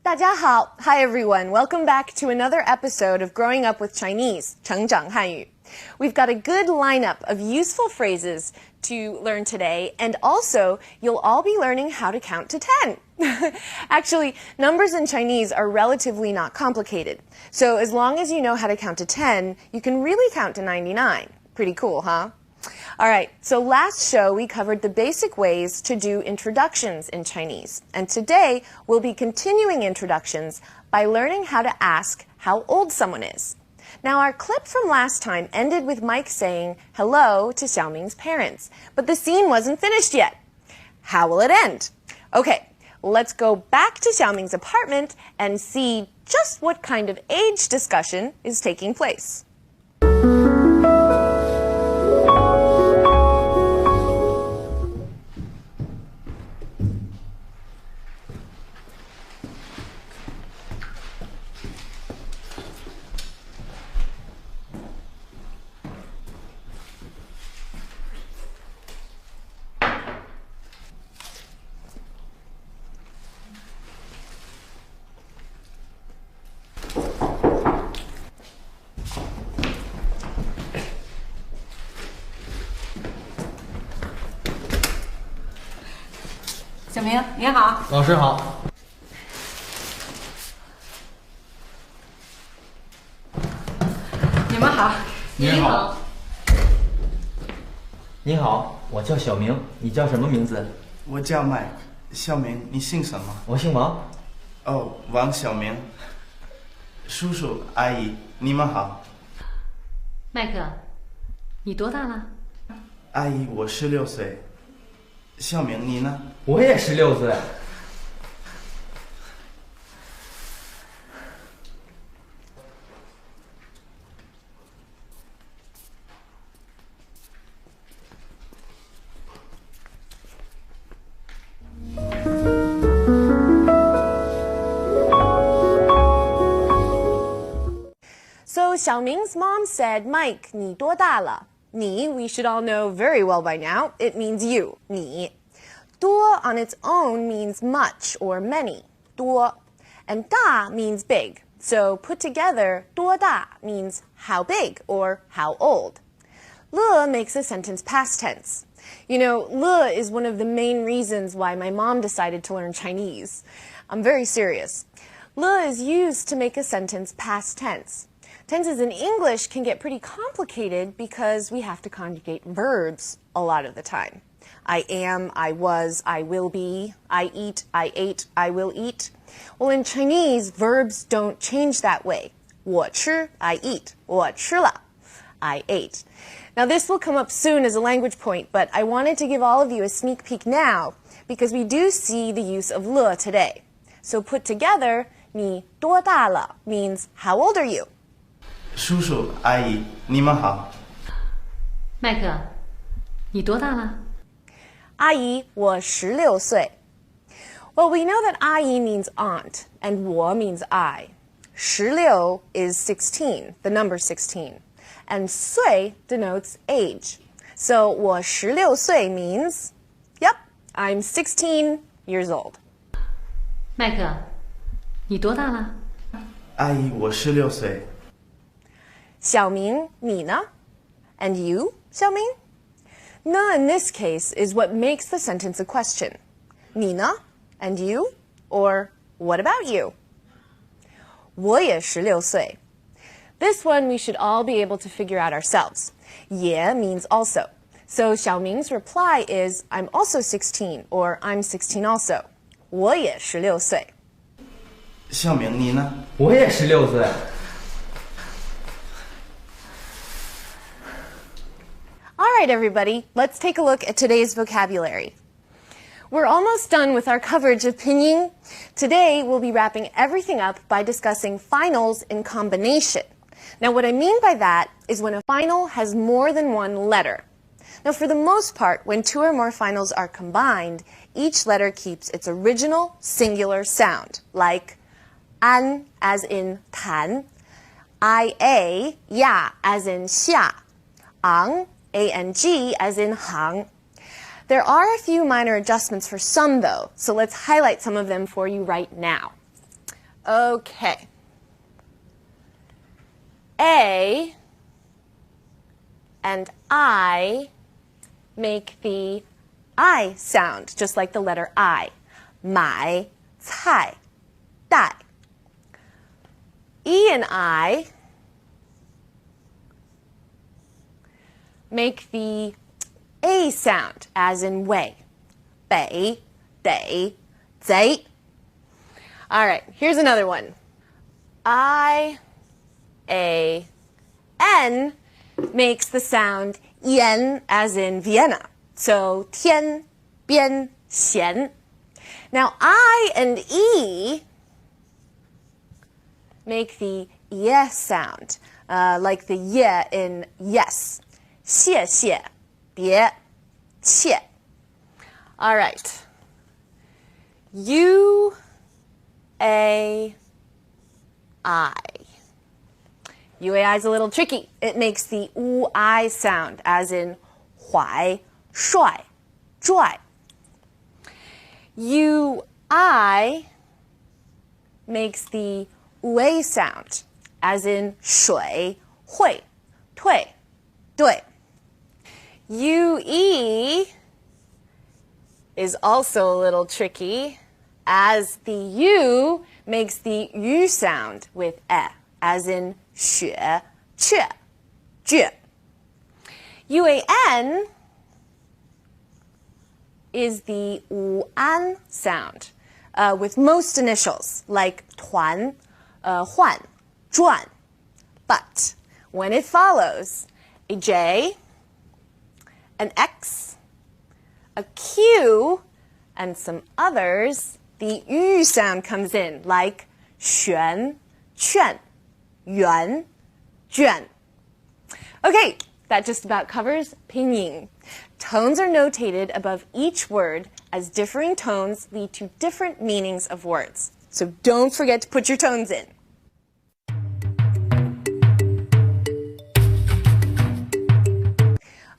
大家好, Hi everyone, welcome back to another episode of Growing Up with Chinese, 成长汉语. We've got a good lineup of useful phrases to learn today, and also you'll all be learning how to count to 10. Actually, numbers in Chinese are relatively not complicated, so as long as you know how to count to 10, you can really count to 99. Pretty cool, huh? Alright, so last show we covered the basic ways to do introductions in Chinese, and today we'll be continuing introductions by learning how to ask how old someone is. Now our clip from last time ended with Mike saying hello to Xiaoming's parents, but the scene wasn't finished yet. How will it end? Okay, let's go back to Xiaoming's apartment and see just what kind of age discussion is taking place.小明，你好。老师好。你们好。你好。你好，我叫小明，你叫什么名字？我叫 Mike。小明，你姓什么？我姓王。哦，王小明。叔叔阿姨，你们好。麦克，你多大了？阿姨，我16岁。小明，你呢？我也16岁。So Xiaoming's mom said, Mike, 你多大了? Ni, we should all know very well by now, it means you, 你. Duo on its own means much or many, 多. And da means big, so put together, 多大 means how big or how old. Le makes a sentence past tense. You know, le is one of the main reasons why my mom decided to learn Chinese. I'm very serious. Le is used to make a sentence past tense. Tenses in English can get pretty complicated because we have to conjugate verbs a lot of the time. I am, I was, I will be, I eat, I ate, I will eat. Well, in Chinese, verbs don't change that way. 我吃, I eat. 我吃了, I ate. Now, this will come up soon as a language point, but I wanted to give all of you a sneak peek now because we do see the use of le today. So put together, 你多大了 means how old are you? 叔叔阿姨，你们好。麦克，你多大了？阿姨，我16岁。Well, we know that 阿姨 means aunt, and 我 means I. 16 is 16, the number 16. And 岁 denotes age. So 我16岁 means, yep, I'm 16 years old. 麦克，你多大了？阿姨，我16岁。小明，你呢? And you, 小明? Ne in this case is what makes the sentence a question. 你呢? And you? Or what about you? 我也16岁. This one we should all be able to figure out ourselves. 也 means also. So Xiaoming's reply is, I'm also 16, or I'm 16 also. 我也16岁. 小明，你呢？我也16岁。All right, everybody, let's take a look at today's vocabulary. We're almost done with our coverage of pinyin. Today, we'll be wrapping everything up by discussing finals in combination. Now, what I mean by that is when a final has more than one letter. Now, for the most part, when two or more finals are combined, each letter keeps its original singular sound, like an as in tiān, ia, ya as in xia, ang, ang as in hang. There are a few minor adjustments for some, though, so let's highlight some of them for you right now. Okay. A and I make the I sound, just like the letter I. 买菜带. E and I make the A sound, as in way. 北得贼. All right, here's another one. I, A, N makes the sound yen, as in Vienna. So 天边闲. Now I and E make the ye sound, like the ye in yes. 谢谢别切. All right. U, A, I. UAI is a little tricky. It makes the I sound, as in 怀帅拽. UI makes the A sound, as in 水会退对. UE is also a little tricky, as the U makes the U sound with E, as in 雪雀倔. UAN is the an sound, with most initials, like 团, 换, 转. But when it follows a J, an X, a Q, and some others, the U sound comes in, like 旋劝圆卷. Okay, that just about covers pinyin. Tones are notated above each word, as differing tones lead to different meanings of words. So don't forget to put your tones in.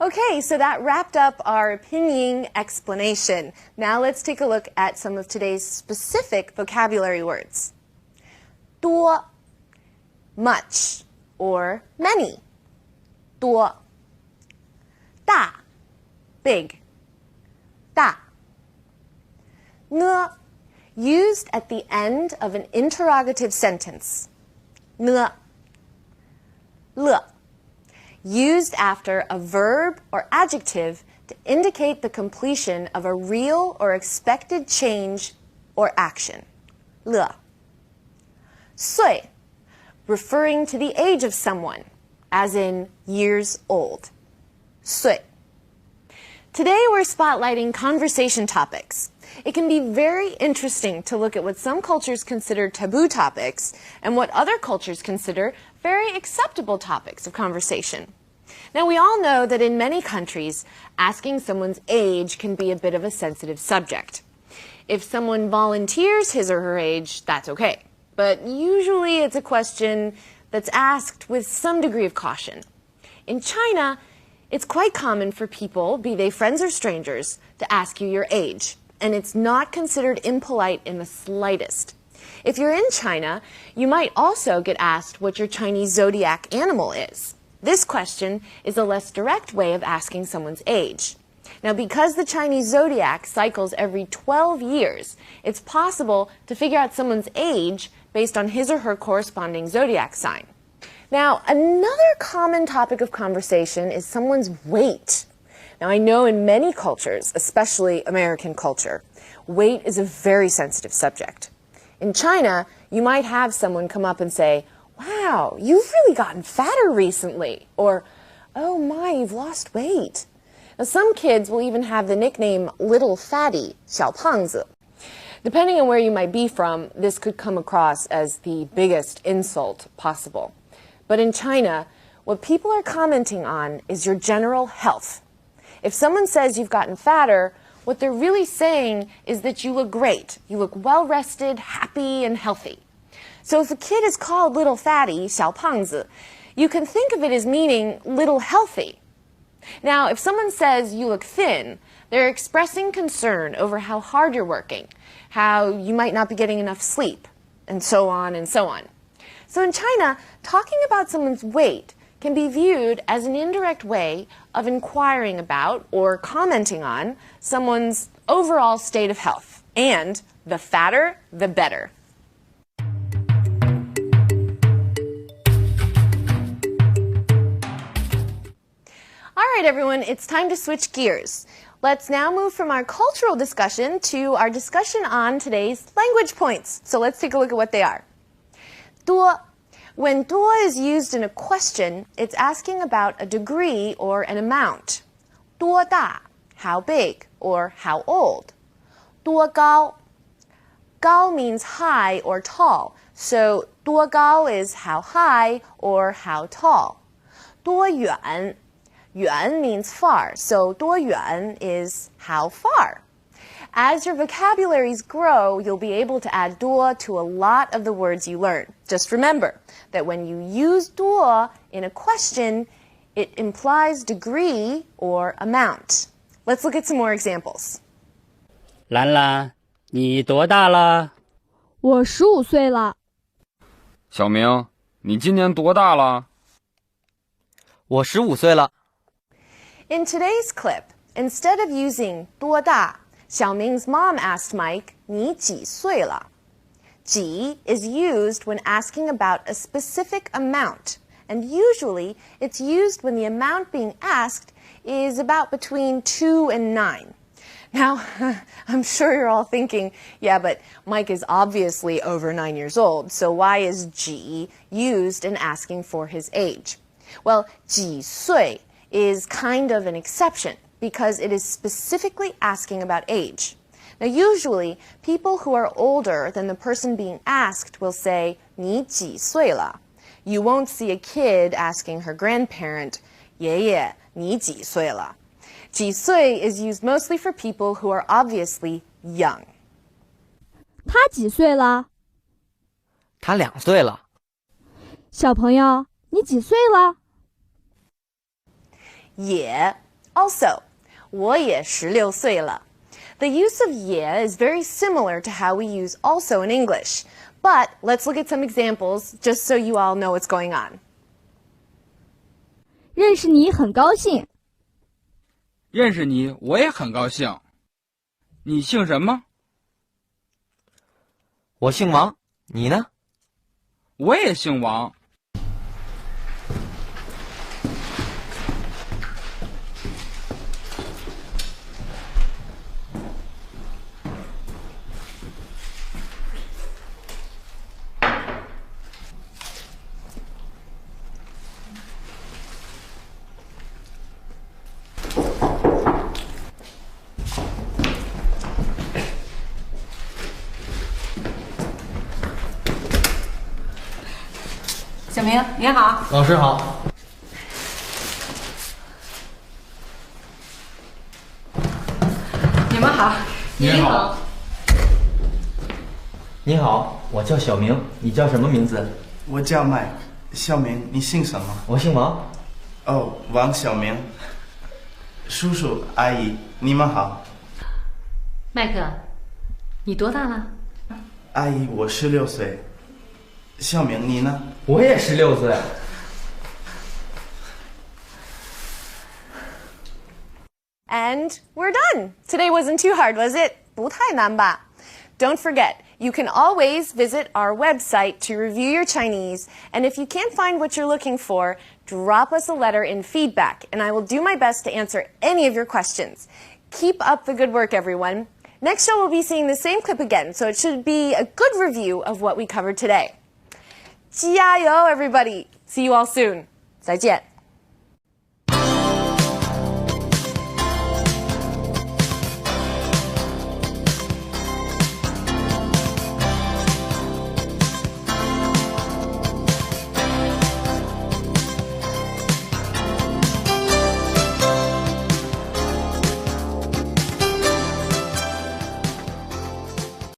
Okay, so that wrapped up our pinyin explanation. Now let's take a look at some of today's specific vocabulary words. 多, much, or many. 多. 大, big. 大. 呢, used at the end of an interrogative sentence. 呢. 了, used after a verb or adjective to indicate the completion of a real or expected change or action. 了. 岁, referring to the age of someone, as in years old. 岁. Today we're spotlighting conversation topics. It can be very interesting to look at what some cultures consider taboo topics and what other cultures consider very acceptable topics of conversation. Now, we all know that in many countries, asking someone's age can be a bit of a sensitive subject. If someone volunteers his or her age, that's okay. But usually it's a question that's asked with some degree of caution. In China, it's quite common for people, be they friends or strangers, to ask you your age. And it's not considered impolite in the slightest. If you're in China, you might also get asked what your Chinese zodiac animal is. This question is a less direct way of asking someone's age. Now, because the Chinese zodiac cycles every 12 years, it's possible to figure out someone's age based on his or her corresponding zodiac sign. Now, another common topic of conversation is someone's weight. Now, I know in many cultures, especially American culture, weight is a very sensitive subject. In China, you might have someone come up and say, "Wow, you've really gotten fatter recently," or, "Oh my, you've lost weight." Now, some kids will even have the nickname little fatty, 小胖子. Depending on where you might be from, this could come across as the biggest insult possible. But in China, what people are commenting on is your general health. If someone says you've gotten fatter, what they're really saying is that you look great. You look well-rested, happy, and healthy. So if a kid is called little fatty, 小胖子, you can think of it as meaning little healthy. Now, if someone says you look thin, they're expressing concern over how hard you're working, how you might not be getting enough sleep. and so on and so on. So in China, talking about someone's weight can be viewed as an indirect way of inquiring about or commenting on someone's overall state of health. And the fatter, the better. All right, everyone, it's time to switch gears. Let's now move from our cultural discussion to our discussion on today's language points. So let's take a look at what they are. 多. When 多 is used in a question, it's asking about a degree or an amount. 多大, how big or how old. 多高. 高 means high or tall, so 多高 is how high or how tall. 多远. 远 means far, so 多远 is how far. As your vocabularies grow, you'll be able to add 多 to a lot of the words you learn. Just remember that when you use 多 in a question, it implies degree or amount. Let's look at some more examples. 兰兰，你多大了？我15岁了。小明，你今年多大了？我15岁了。In today's clip, instead of using 多大, Xiaoming's mom asked Mike, 你几岁了? 几 is used when asking about a specific amount, and usually it's used when the amount being asked is about between 2 and 9. Now, I'm sure you're all thinking, yeah, but Mike is obviously over 9 years old, so why is 几 used in asking for his age? Well, 几岁 is kind of an exception because it is specifically asking about age. Now, usually, people who are older than the person being asked will say, 你几岁了? You won't see a kid asking her grandparent, 爷爷,你几岁了? 几岁 is used mostly for people who are obviously young. 他几岁了？他2岁了。小朋友，你几岁了？也 also, 我也16岁了. The use of 也 is very similar to how we use also in English. But let's look at some examples just so you all know what's going on. 认识你很高兴。认识你，我也很高兴。你姓什么？我姓王，你呢？我也姓王。小明，你好。老师好。你们好。你好。你好，我叫小明，你叫什么名字？我叫 Mike。小明，你姓什么？我姓王。哦，王小明。叔叔阿姨，你们好。麦克，你多大了？阿姨，我16岁。小明，你呢？我也16岁。And we're done. Today wasn't too hard, was it? 不太难吧? Don't forget, you can always visit our website to review your Chinese, and if you can't find what you're looking for, drop us a letter in feedback, and I will do my best to answer any of your questions. Keep up the good work, everyone. Next show, we'll be seeing the same clip again, so it should be a good review of what we covered today. 加油, everybody! See you all soon. 再见.